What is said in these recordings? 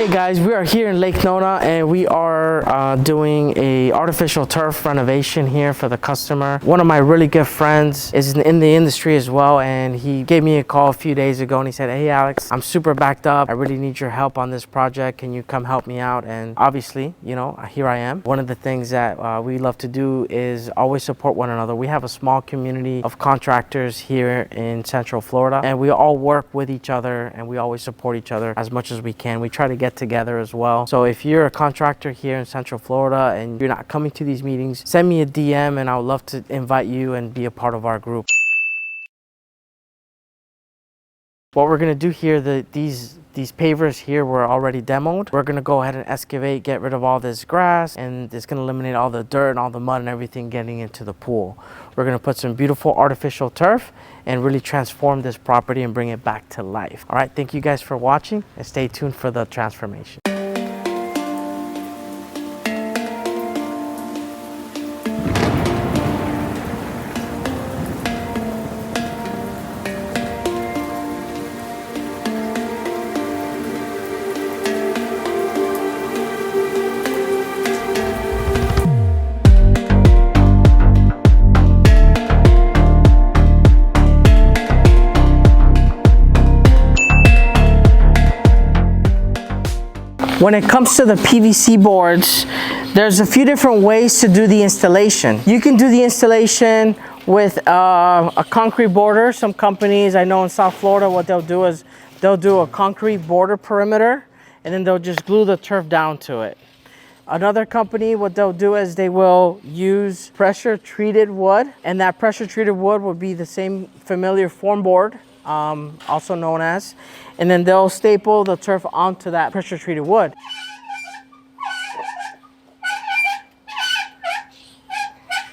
Hey guys, we are here in Lake Nona and we are doing a artificial turf renovation here for the customer. One of my really good friends is in the industry as well, and he gave me a call a few days ago and he said, hey Alex, I'm super backed up. I really need your help on this project. Can you come help me out? And obviously, you know, here I am. One of the things that we love to do is always support one another. We have a small community of contractors here in Central Florida, and we all work with each other and we always support each other as much as we can. We try to get together as well. So if you're a contractor here in Central Florida and you're not coming to these meetings, send me a DM and I would love to invite you and be a part of our group. What we're going to do here, these pavers here were already demoed. We're going to go ahead and excavate, get rid of all this grass, and it's going to eliminate all the dirt and all the mud and everything getting into the pool. We're going to put some beautiful artificial turf and really transform this property and bring it back to life. All right, thank you guys for watching and stay tuned for the transformation. When it comes to the PVC boards, there's a few different ways to do the installation. You can do the installation with a concrete border. Some companies I know in South Florida, what they'll do is they'll do a concrete border perimeter and then they'll just glue the turf down to it. Another company, what they'll do is they will use pressure treated wood, and that pressure treated wood will be the same familiar form board, also known as, and then they'll staple the turf onto that pressure treated wood.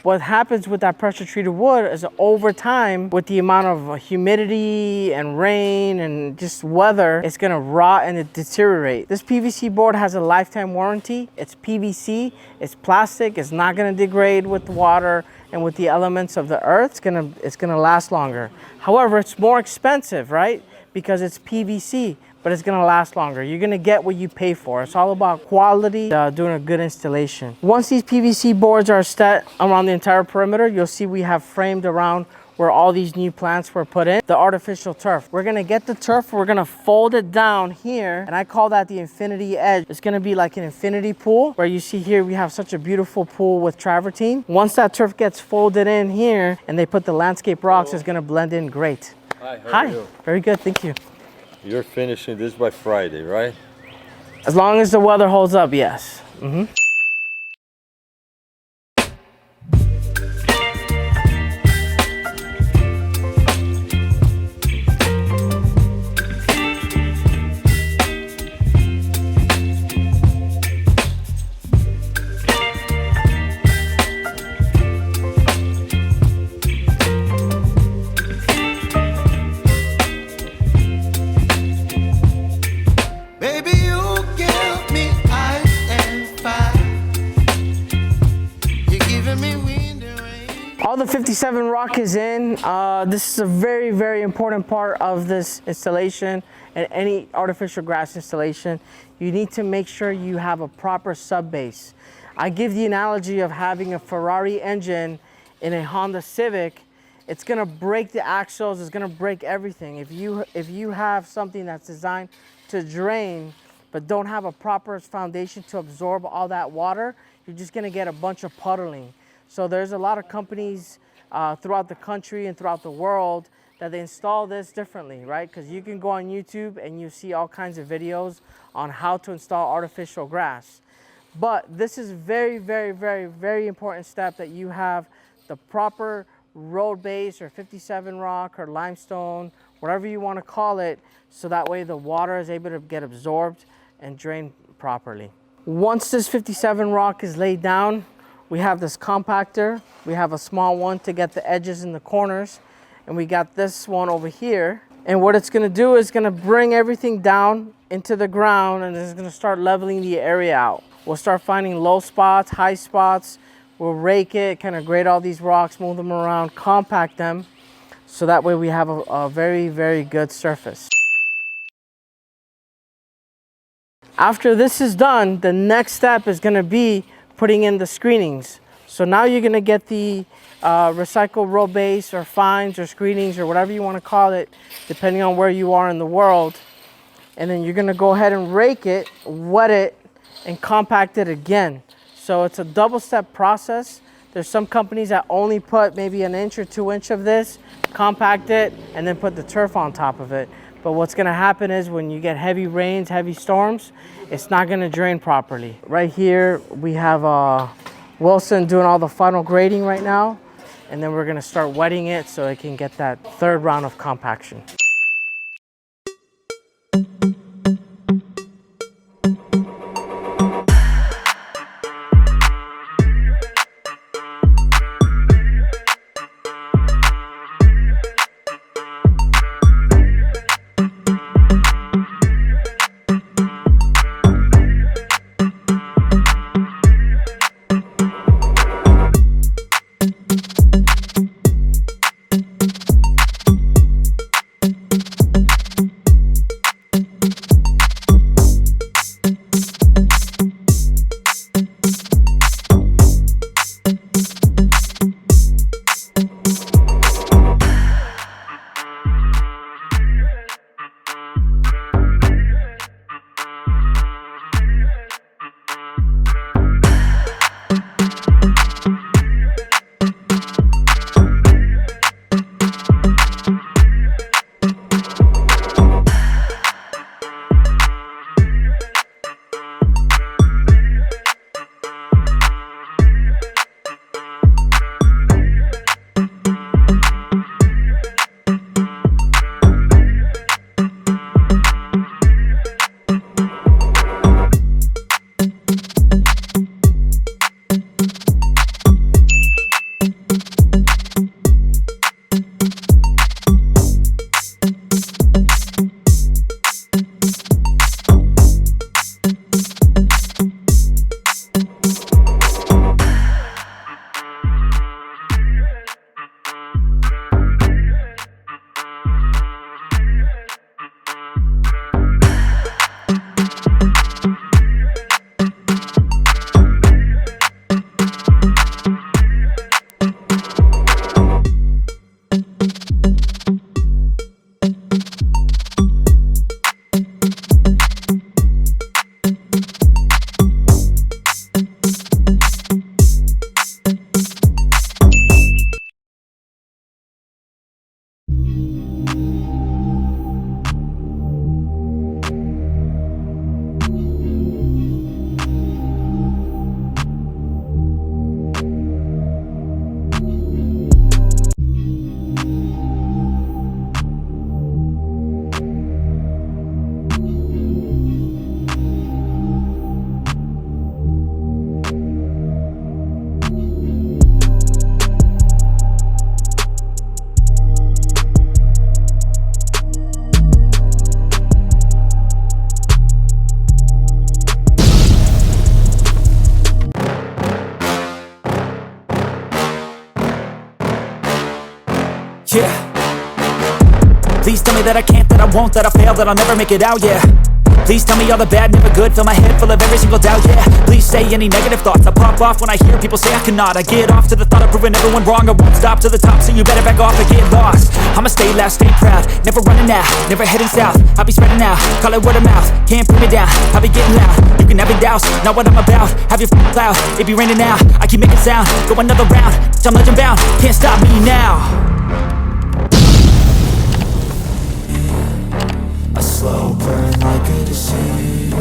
What happens with that pressure treated wood is over time, with the amount of humidity and rain and just weather, it's gonna rot and deteriorate. This PVC board has a lifetime warranty. It's PVC, it's plastic, it's not gonna degrade with the water and with the elements of the earth. It's gonna last longer. However, it's more expensive, right? Because it's PVC, but it's gonna last longer. You're gonna get what you pay for. It's all about quality, doing a good installation. Once these PVC boards are set around the entire perimeter, you'll see we have framed around where all these new plants were put in, the artificial turf. We're gonna get the turf, we're gonna fold it down here, and I call that the infinity edge. It's gonna be like an infinity pool, where you see here we have such a beautiful pool with travertine. Once that turf gets folded in here and they put the landscape rocks, it's gonna blend in great. Hi, how are you? Very good, thank you. You're finishing this by Friday, right? As long as the weather holds up, yes. All the 57 rock is in. This is a very, very important part of this installation and any artificial grass installation. You need to make sure you have a proper sub base. I give the analogy of having a Ferrari engine in a Honda Civic. It's gonna break the axles, it's gonna break everything. If you have something that's designed to drain, but don't have a proper foundation to absorb all that water, you're just gonna get a bunch of puddling. So there's a lot of companies throughout the country and throughout the world that they install this differently, right? Because you can go on YouTube and you see all kinds of videos on how to install artificial grass. But this is very, very, very, very important step, that you have the proper road base or 57 rock or limestone, whatever you want to call it, so that way the water is able to get absorbed and drained properly. Once this 57 rock is laid down, we have this compactor. We have a small one to get the edges and the corners, and we got this one over here. And what it's gonna do is gonna bring everything down into the ground, and it's gonna start leveling the area out. We'll start finding low spots, high spots. We'll rake it, kind of grade all these rocks, move them around, compact them, so that way we have a very, very good surface. After this is done, the next step is gonna be putting in the screenings. So now you're gonna get the recycled road base or fines or screenings or whatever you wanna call it, depending on where you are in the world. And then you're gonna go ahead and rake it, wet it, and compact it again. So it's a double step process. There's some companies that only put maybe 1 inch or 2 inch of this, compact it, and then put the turf on top of it. But what's gonna happen is when you get heavy rains, heavy storms, it's not gonna drain properly. Right here, we have Wilson doing all the final grading right now, and then we're gonna start wetting it so it can get that third round of compaction. Yeah. Please tell me that I can't, that I won't, that I fail, that I'll never make it out, yeah. Please tell me all the bad, never good, fill my head full of every single doubt, yeah. Please say any negative thoughts, I pop off when I hear people say I cannot. I get off to the thought of proving everyone wrong, I won't stop to the top, so you better back off and get lost. I'ma stay loud, stay proud, never running out, never heading south. I'll be spreading out, call it word of mouth, can't put me down, I'll be getting loud. You can have your doubts, not what I'm about, have your f***ing cloud, it be raining now, I keep making sound, go another round, I'm legend bound, can't stop me now. A slow burn like a disease.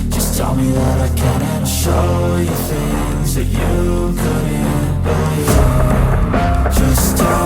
Just tell me that I can and I'll show you things that you couldn't believe.